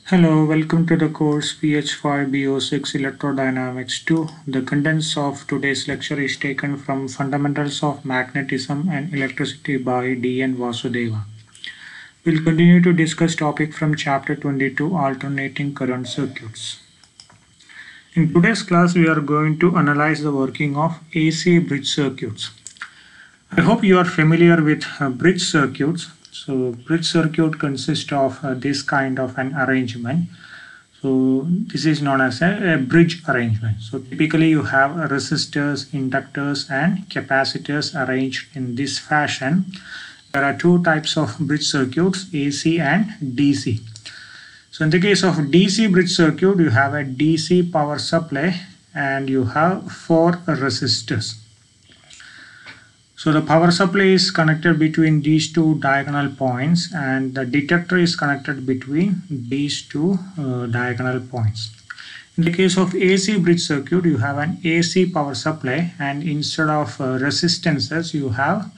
Hello, welcome to the course PH5 BO6 Electrodynamics 2. The contents of today's lecture is taken from Fundamentals of Magnetism and Electricity by D.N. Vasudeva. We'll continue to discuss topic from chapter 22, Alternating Current Circuits. In today's class, we are going to analyze the working of AC bridge circuits. I hope you are familiar with bridge circuits. So bridge circuit consists of this kind of an arrangement. So this is known as a bridge arrangement. So typically you have resistors, inductors and capacitors arranged in this fashion. There are two types of bridge circuits, AC and DC. So in the case of DC bridge circuit, you have a DC power supply and you have four resistors. So the power supply is connected between these two diagonal points and the detector is connected between these two diagonal points. In the case of AC bridge circuit, you have an AC power supply and instead of resistances, you have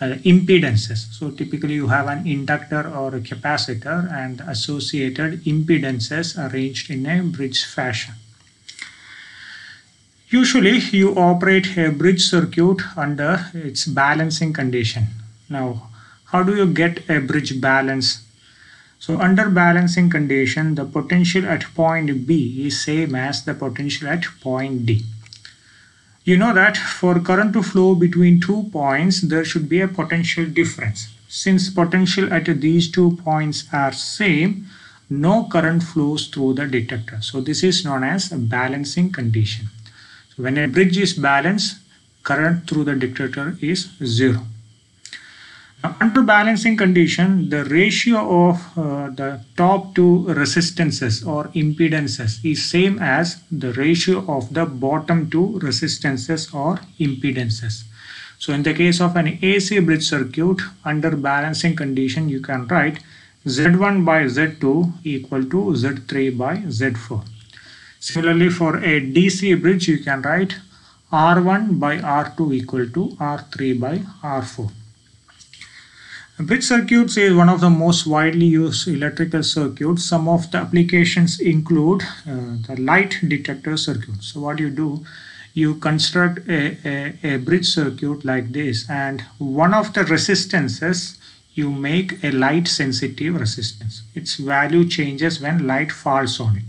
impedances. So typically you have an inductor or a capacitor and associated impedances arranged in a bridge fashion. Usually you operate a bridge circuit under its balancing condition. Now, how do you get a bridge balance? So under balancing condition, the potential at point B is same as the potential at point D. You know that for current to flow between 2 points, there should be a potential difference. Since potential at these 2 points are same, no current flows through the detector. So this is known as a balancing condition. So when a bridge is balanced, current through the detector is 0. Now, under balancing condition, the ratio of the top two resistances or impedances is same as the ratio of the bottom two resistances or impedances. So in the case of an AC bridge circuit, under balancing condition, you can write Z1 by Z2 equal to Z3 by Z4. Similarly, for a DC bridge, you can write R1 by R2 equal to R3 by R4. Bridge circuits is one of the most widely used electrical circuits. Some of the applications include the light detector circuit. So what you do, you construct a bridge circuit like this, and one of the resistances you make a light sensitive resistance. Its value changes when light falls on it.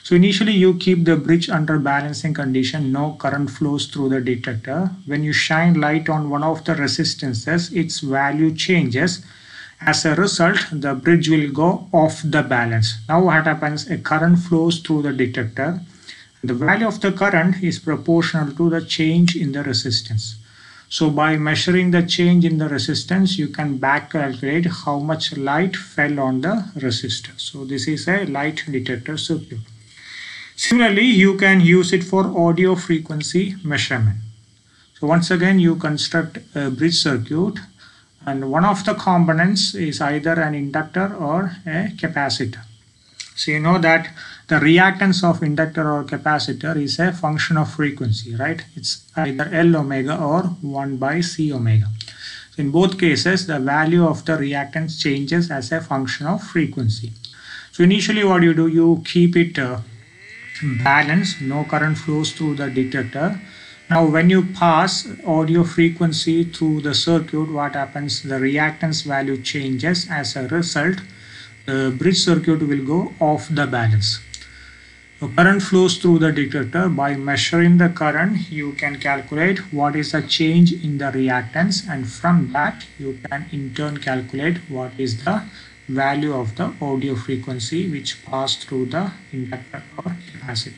So initially you keep the bridge under balancing condition, no current flows through the detector. When you shine light on one of the resistances, its value changes. As a result, the bridge will go off the balance. Now what happens? A current flows through the detector. The value of the current is proportional to the change in the resistance. So by measuring the change in the resistance, you can back calculate how much light fell on the resistor. So this is a light detector circuit. Similarly, you can use it for audio frequency measurement. So once again, you construct a bridge circuit and one of the components is either an inductor or a capacitor. So you know that the reactance of inductor or capacitor is a function of frequency, right? It's either L omega or 1 by C omega. So in both cases, the value of the reactance changes as a function of frequency. So initially what you do, you keep it balanced, no current flows through the detector. Now when you pass audio frequency through the circuit, what happens? The reactance value changes. As a result, the bridge circuit will go off the balance. So current flows through the detector. By measuring the current, you can calculate what is the change in the reactance, and from that you can in turn calculate what is the value of the audio frequency which passed through the inductor or capacitor.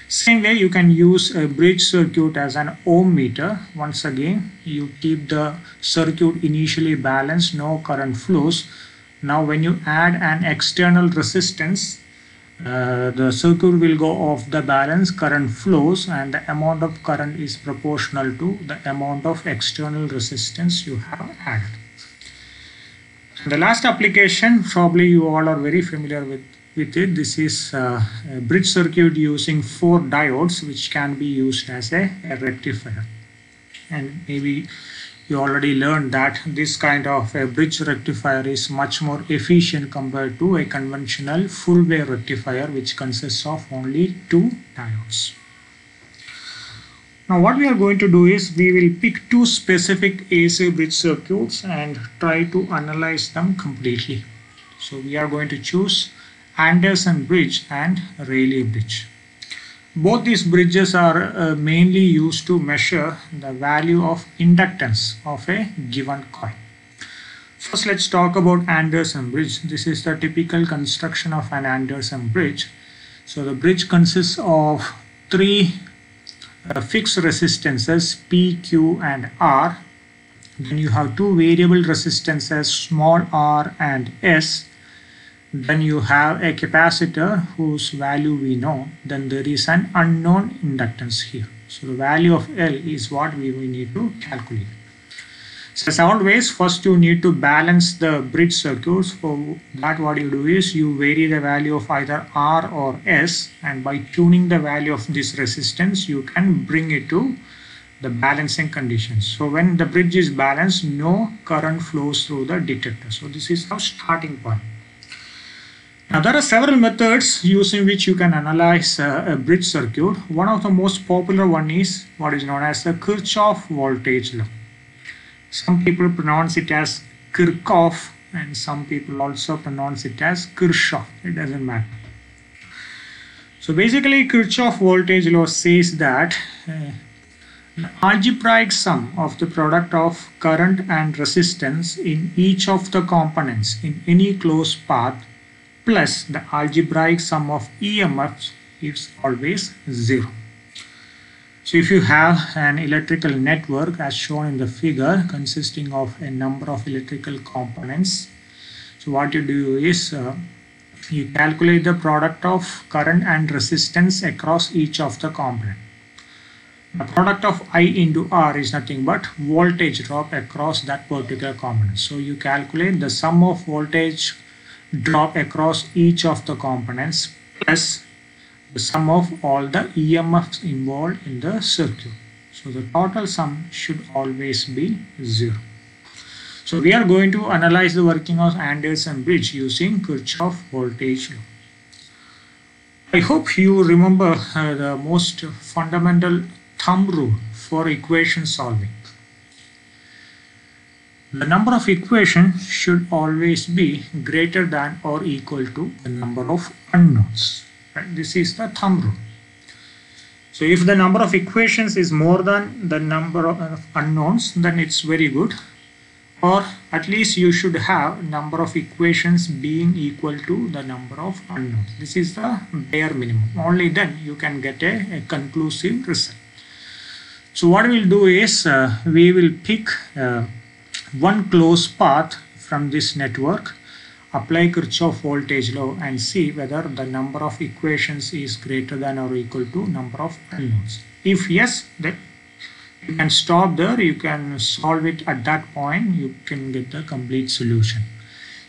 Same way, you can use a bridge circuit as an ohm meter. Once again, you keep the circuit initially balanced, no current flows. Now when you add an external resistance, the circuit will go off the balance, current flows, and the amount of current is proportional to the amount of external resistance you have added. The last application, probably you all are very familiar with it. This is a bridge circuit using 4 diodes, which can be used as a rectifier. And maybe You already learned that this kind of a bridge rectifier is much more efficient compared to a conventional full wave rectifier, which consists of only 2 diodes. Now what we are going to do is we will pick 2 specific AC bridge circuits and try to analyze them completely. So we are going to choose Anderson bridge and Rayleigh bridge. Both these bridges are mainly used to measure the value of inductance of a given coil. First, let's talk about Anderson bridge. This is the typical construction of an Anderson bridge. So the bridge consists of 3 fixed resistances P, Q and R. Then you have 2 variable resistances small r and S. Then you have a capacitor whose value we know. Then there is an unknown inductance here. So the value of L is what we need to calculate. So as always, first you need to balance the bridge circuits. For that, what you do is you vary the value of either R or S, and by tuning the value of this resistance you can bring it to the balancing conditions. So when the bridge is balanced, no current flows through the detector. So this is our starting point. Now there are several methods using which you can analyze a bridge circuit. One of the most popular one is what is known as the Kirchhoff voltage law. Some people pronounce it as Kirchhoff and some people also pronounce it as Kirchhoff. It doesn't matter. So basically Kirchhoff voltage law says that the algebraic sum of the product of current and resistance in each of the components in any closed path plus the algebraic sum of EMFs is always 0. So if you have an electrical network as shown in the figure consisting of a number of electrical components, so what you do is you calculate the product of current and resistance across each of the components. The product of I into R is nothing but voltage drop across that particular component. So you calculate the sum of voltage drop across each of the components plus the sum of all the EMFs involved in the circuit. So the total sum should always be 0. So we are going to analyze the working of Anderson bridge using Kirchhoff voltage law. I hope you remember the most fundamental thumb rule for equation solving. The number of equations should always be greater than or equal to the number of unknowns. Right? This is the thumb rule. So if the number of equations is more than the number of unknowns, then it's very good. Or at least you should have number of equations being equal to the number of unknowns. This is the bare minimum. Only then you can get a conclusive result. So what we will do is we will pick one closed path from this network, apply Kirchhoff voltage law and see whether the number of equations is greater than or equal to number of unknowns. If yes, then you can stop there, you can solve it at that point, you can get the complete solution.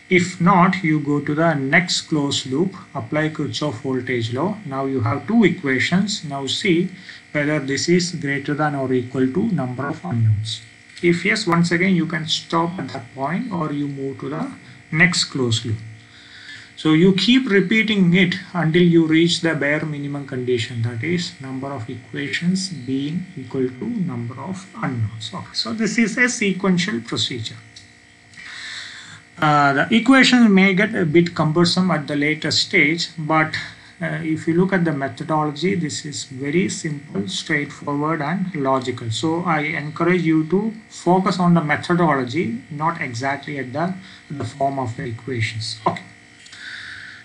If not, you go to the next closed loop, apply Kirchhoff voltage law. Now you have 2 equations. Now see whether this is greater than or equal to number of unknowns. If yes, once again you can stop at that point or you move to the next closed loop. So you keep repeating it until you reach the bare minimum condition, that is number of equations being equal to number of unknowns. Okay. So this is a sequential procedure. The equations may get a bit cumbersome at the later stage, but if you look at the methodology, this is very simple, straightforward and logical. So I encourage you to focus on the methodology, not exactly at the form of the equations. Okay.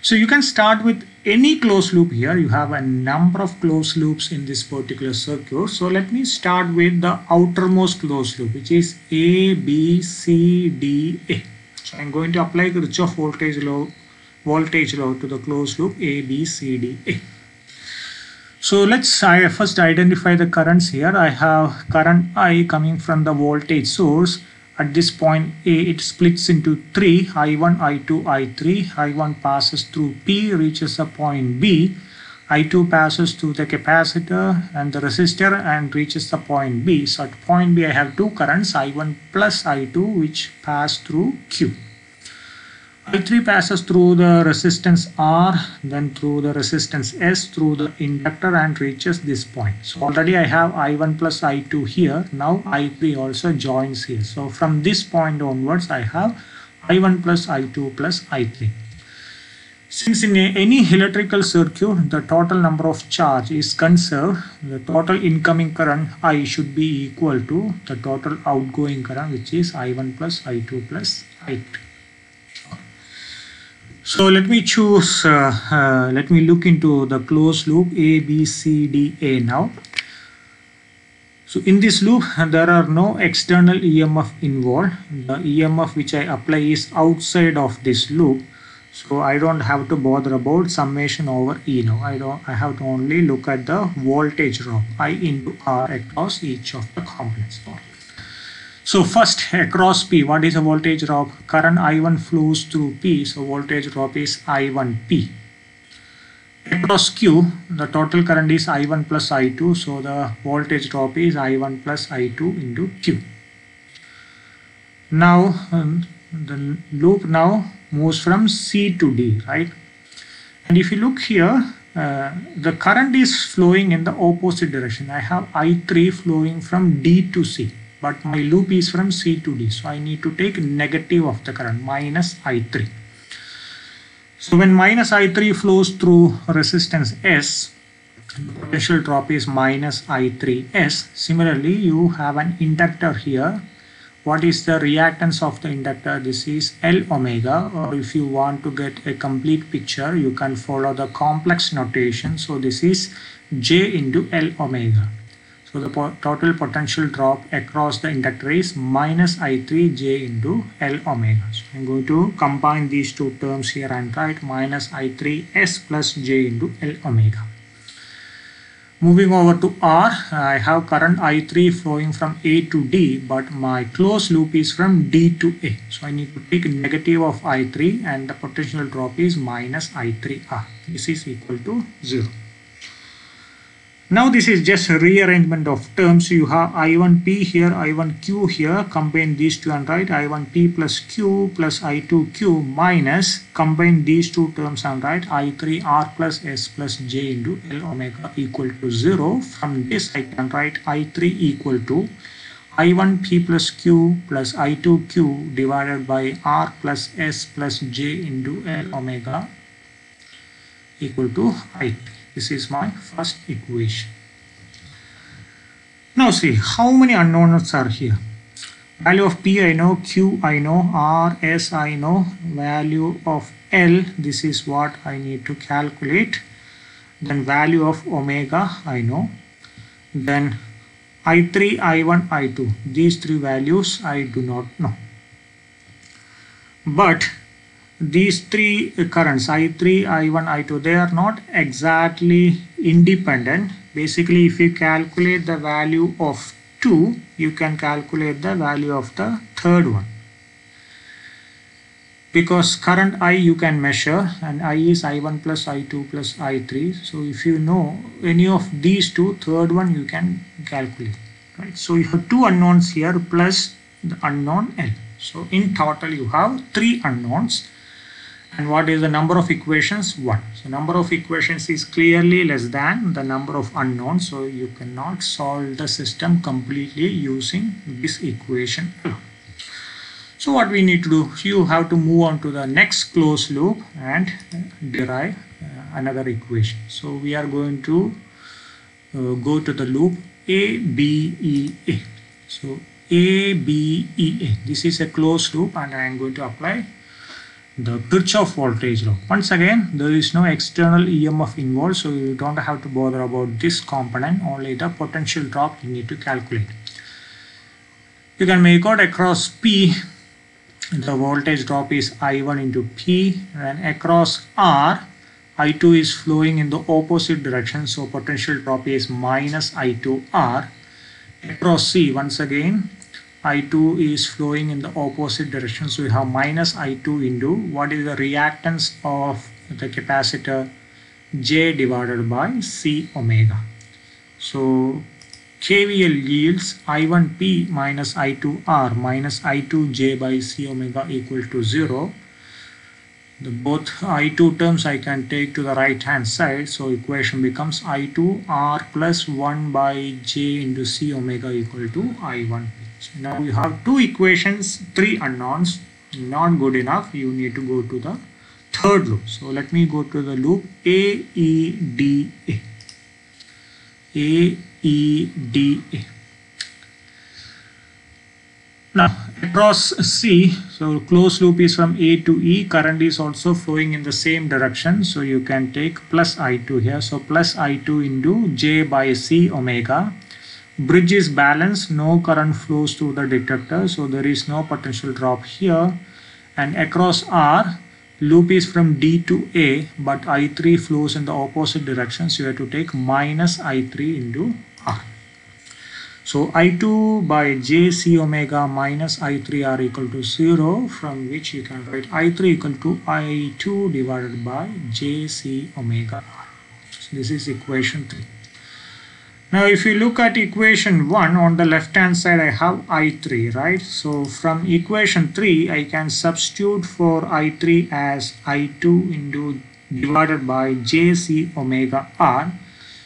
So you can start with any closed loop here. You have a number of closed loops in this particular circuit. So let me start with the outermost closed loop, which is A, B, C, D, A. So I'm going to apply Kirchhoff voltage law to the closed loop A, B, C, D, A. So let's first identify the currents here. I have current I coming from the voltage source. At this point A, it splits into 3, I1, I2, I3. I1 passes through P, reaches a point B. I2 passes through the capacitor and the resistor and reaches the point B. So at point B I have two currents, I1 plus I2, which pass through Q. I3 passes through the resistance R, then through the resistance S, through the inductor and reaches this point. So already I have I1 plus I2 here. Now I3 also joins here. So from this point onwards I have I1 plus I2 plus I3. Since in any electrical circuit the total number of charge is conserved, the total incoming current I should be equal to the total outgoing current, which is I1 plus I2 plus I3. So let me choose, let me look into the closed loop A, B, C, D, A now. So in this loop, there are no external EMF involved. The EMF which I apply is outside of this loop. So I don't have to bother about summation over E now. I have to only look at the voltage drop I into R across each of the components. So first across P, what is a voltage drop? Current I1 flows through P, so voltage drop is I1P. Across Q, the total current is I1 plus I2, so the voltage drop is I1 plus I2 into Q. Now the loop now moves from C to D, right? And if you look here, the current is flowing in the opposite direction. I have I3 flowing from D to C. But my loop is from C to D, so I need to take negative of the current, minus I3. So when minus I3 flows through resistance S, the potential drop is minus I3S. Similarly, you have an inductor here. What is the reactance of the inductor? This is L omega, or if you want to get a complete picture, you can follow the complex notation. So this is J into L omega. So the total potential drop across the inductor is minus I3 J into L omega. So I'm going to combine these two terms here and write minus I3 S plus J into L omega. Moving over to R, I have current I3 flowing from A to D, but my closed loop is from D to A. So I need to take negative of I3 and the potential drop is minus I3R. This is equal to 0. Now this is just a rearrangement of terms. You have I1P here, I1Q here, combine these two and write I1P plus Q plus I2Q minus, combine these two terms and write I3R plus S plus J into L omega equal to 0. From this I can write I3 equal to I1P plus Q plus I2Q divided by R plus S plus J into L omega equal to I3. This is my first equation. Now see how many unknowns are here. Value of P I know, Q I know, R, S I know, value of L, this is what I need to calculate. Then value of omega I know. Then I3, I1, I2. These three values I do not know. But these three currents I3, I1, I2, they are not exactly independent. Basically, if you calculate the value of 2, you can calculate the value of the third one. Because current I you can measure, and I is I1 plus I2 plus I3. So if you know any of these two, third one you can calculate. Right? So you have two unknowns here plus the unknown L. So in total you have 3 unknowns. And what is the number of equations? 1. So number of equations is clearly less than the number of unknowns. So you cannot solve the system completely using this equation alone. So what we need to do, you have to move on to the next closed loop and derive another equation. So we are going to go to the loop ABEA. So ABEA. This is a closed loop and I am going to apply the Kirchhoff voltage law. Once again, there is no external EMF involved, so you don't have to bother about this component, only the potential drop you need to calculate. You can make out across P, the voltage drop is I1 into P, and across R, I2 is flowing in the opposite direction, so potential drop is minus I2R. Across C, once again, I2 is flowing in the opposite direction, so we have minus I2 into what is the reactance of the capacitor? j divided by c omega. So KVL yields I1P minus I2R minus I2J by C omega equal to 0. Both I2 terms I can take to the right hand side. So equation becomes I2R plus 1 by J into C omega equal to I1P. So now we have two equations, three unknowns. Not good enough. You need to go to the third loop. So let me go to the loop AEDA. AEDA. Now across C, so closed loop is from A to E, current is also flowing in the same direction, so you can take plus I2 here. So plus I2 into J by C omega. Bridge is balanced, no current flows through the detector, so there is no potential drop here. And across R, loop is from D to A, but I3 flows in the opposite direction, so you have to take minus I3 into R. So I2 by JC omega minus I3R equal to 0, from which you can write I3 equal to I2 divided by JC omega R. So this is equation 3. Now if you look at equation 1, on the left hand side I have I3, right? So from equation 3 I can substitute for I3 as I2 into divided by JC omega R.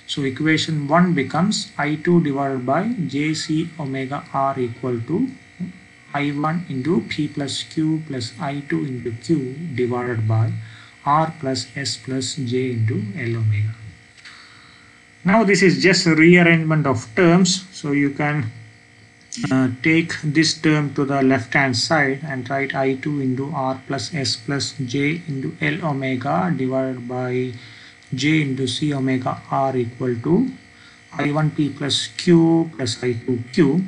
So equation 1 becomes I2 divided by JC omega R equal to I1 into P plus Q plus I2 into Q divided by R plus S plus J into L omega. Now this is just a rearrangement of terms. So you can take this term to the left hand side and write I2 into R plus S plus J into L omega divided by J into C omega R equal to I1P plus Q plus I2Q.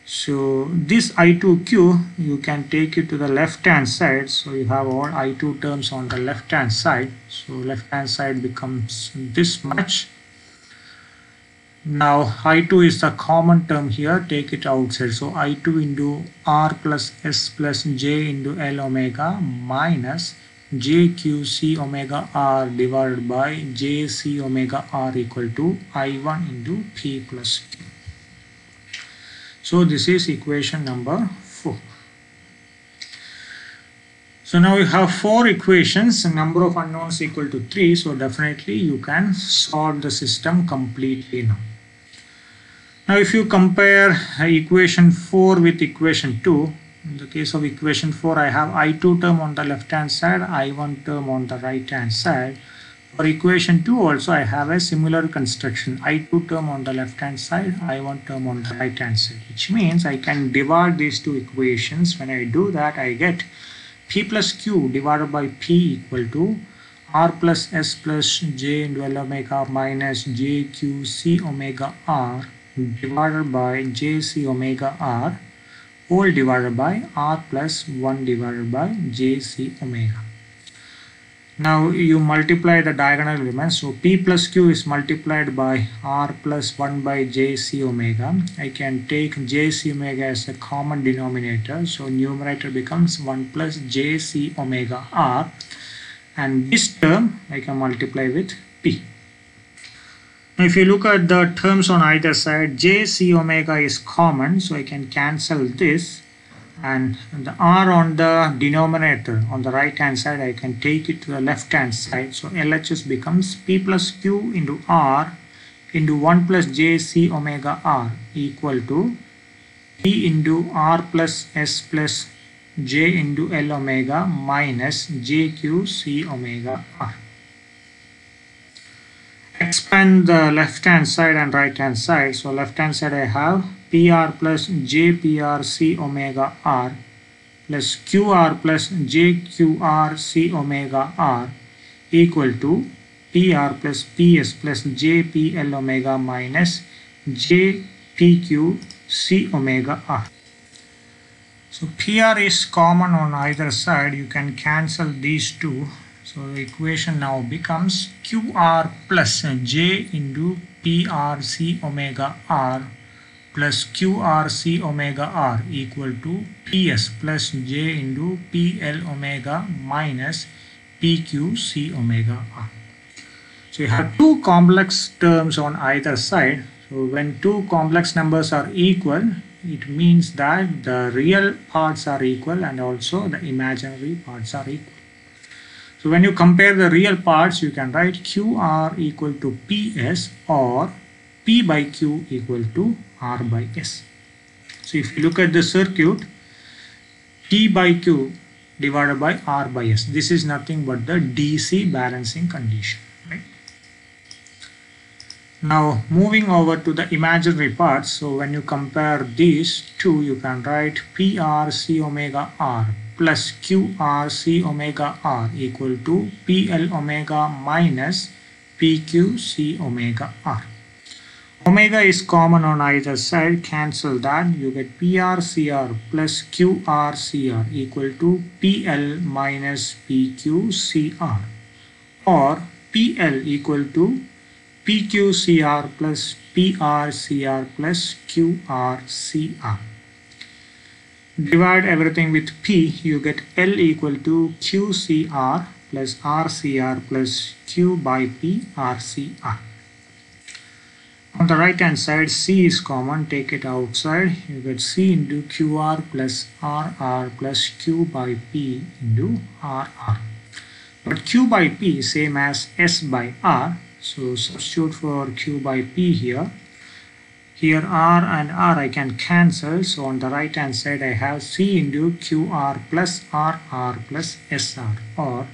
So this I2Q you can take it to the left hand side. So you have all I2 terms on the left hand side. So left hand side becomes this much. Now I2 is the common term here, take it outside. So I2 into R plus S plus J into L omega minus JQC omega R divided by JC omega R equal to I1 into P plus Q. So this is equation number 4. So now we have 4 equations, number of unknowns equal to 3. So definitely you can solve the system completely now. Now if you compare equation 4 with equation 2, in the case of equation 4 I have I2 term on the left hand side, I1 term on the right hand side. For equation 2 also I have a similar construction, I2 term on the left hand side, I1 term on the right hand side, which means I can divide these two equations. When I do that I get P plus Q divided by P equal to R plus S plus J into L omega minus JQC omega R divided by JC omega R whole divided by R plus 1 divided by JC omega. Now you multiply the diagonal elements. So P plus Q is multiplied by R plus 1 by JC omega. I can take JC omega as a common denominator. So numerator becomes 1 plus JC omega R. And this term I can multiply with P. Now if you look at the terms on either side, JC omega is common, so I can cancel this, and the R on the denominator on the right hand side I can take it to the left hand side. So LHS becomes P plus Q into R into 1 plus JC omega R equal to P into R plus S plus J into L omega minus JQC omega R. Expand the left hand side and right hand side. So left hand side I have PR plus JPRC omega R plus QR plus JQRC omega R equal to PR plus PS plus JPL omega minus JPQC omega R. So PR is common on either side. You can cancel these two. So the equation now becomes QR plus J into PRC omega R plus QRC omega R equal to PS plus J into PL omega minus PQC omega R. So you have two complex terms on either side. So when two complex numbers are equal, it means that the real parts are equal and also the imaginary parts are equal. So when you compare the real parts, you can write QR equal to PS or P by Q equal to R by S. So if you look at the circuit, T by Q divided by R by S, this is nothing but the DC balancing condition. Right? Now moving over to the imaginary parts, so when you compare these two, you can write PR C omega R plus QR C omega R equal to PL omega minus PQ C omega R. Omega is common on either side, cancel that, you get PRCR plus QRCR equal to PL minus PQCR, or PL equal to PQCR plus PRCR plus QRCR. Divide everything with P, you get L equal to QCR plus RCR plus Q by P RCR. On the right hand side, C is common, take it outside, you get C into QR plus RR plus Q by P into RR. But Q by P same as S by R, so substitute for Q by P here. Here R and R I can cancel, so on the right hand side I have C into QR plus RR plus SR, or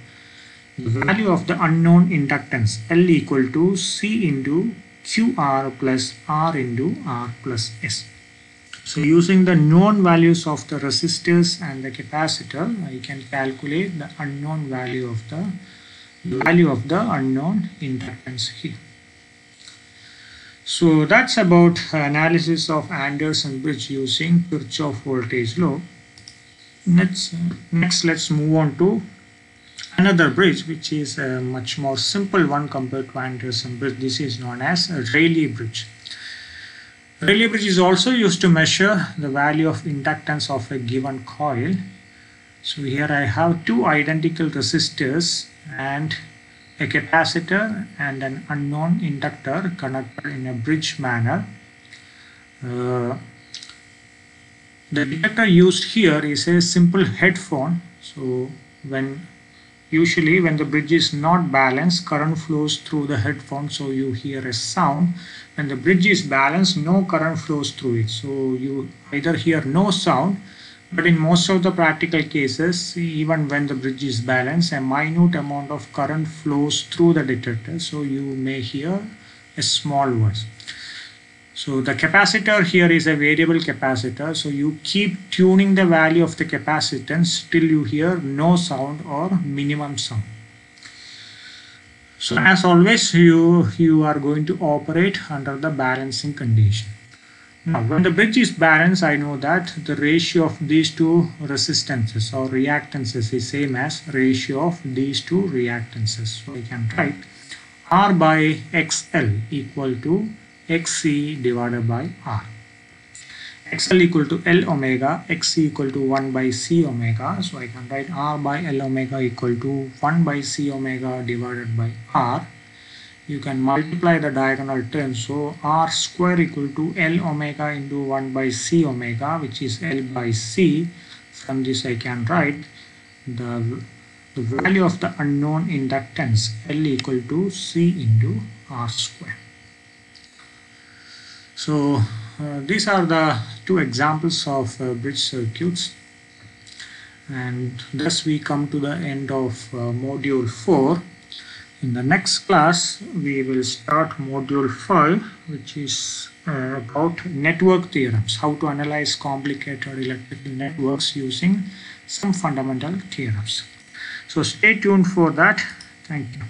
the value of the unknown inductance L equal to C into QR plus R into R plus S. So using the known values of the resistors and the capacitor, I can calculate the unknown value of the unknown inductance here. So that's about analysis of Anderson bridge using Kirchhoff voltage law. Next let's move on to another bridge, which is a much more simple one compared to Anderson bridge. This is known as a Rayleigh bridge. Rayleigh bridge is also used to measure the value of inductance of a given coil. So here I have two identical resistors and a capacitor and an unknown inductor connected in a bridge manner. The detector used here is a simple headphone. So usually when the bridge is not balanced, current flows through the headphone, so you hear a sound. When the bridge is balanced, no current flows through it, so you either hear no sound, but in most of the practical cases, even when the bridge is balanced, a minute amount of current flows through the detector, so you may hear a small voice. So the capacitor here is a variable capacitor, so you keep tuning the value of the capacitance till you hear no sound or minimum sound. So as always, you are going to operate under the balancing condition. Now when the bridge is balanced, I know that the ratio of these two resistances or reactances is same as ratio of these two reactances. So I can write R by XL equal to XC divided by R. XL equal to L omega, XC equal to 1 by C omega. So I can write R by L omega equal to 1 by C omega divided by R. You can multiply the diagonal terms. So R square equal to L omega into 1 by C omega, which is L by C. From this I can write the value of the unknown inductance L equal to C into R square. So these are the two examples of bridge circuits, and thus we come to the end of module 4. In the next class we will start module 5, which is about network theorems, how to analyze complicated electrical networks using some fundamental theorems. So stay tuned for that. Thank you.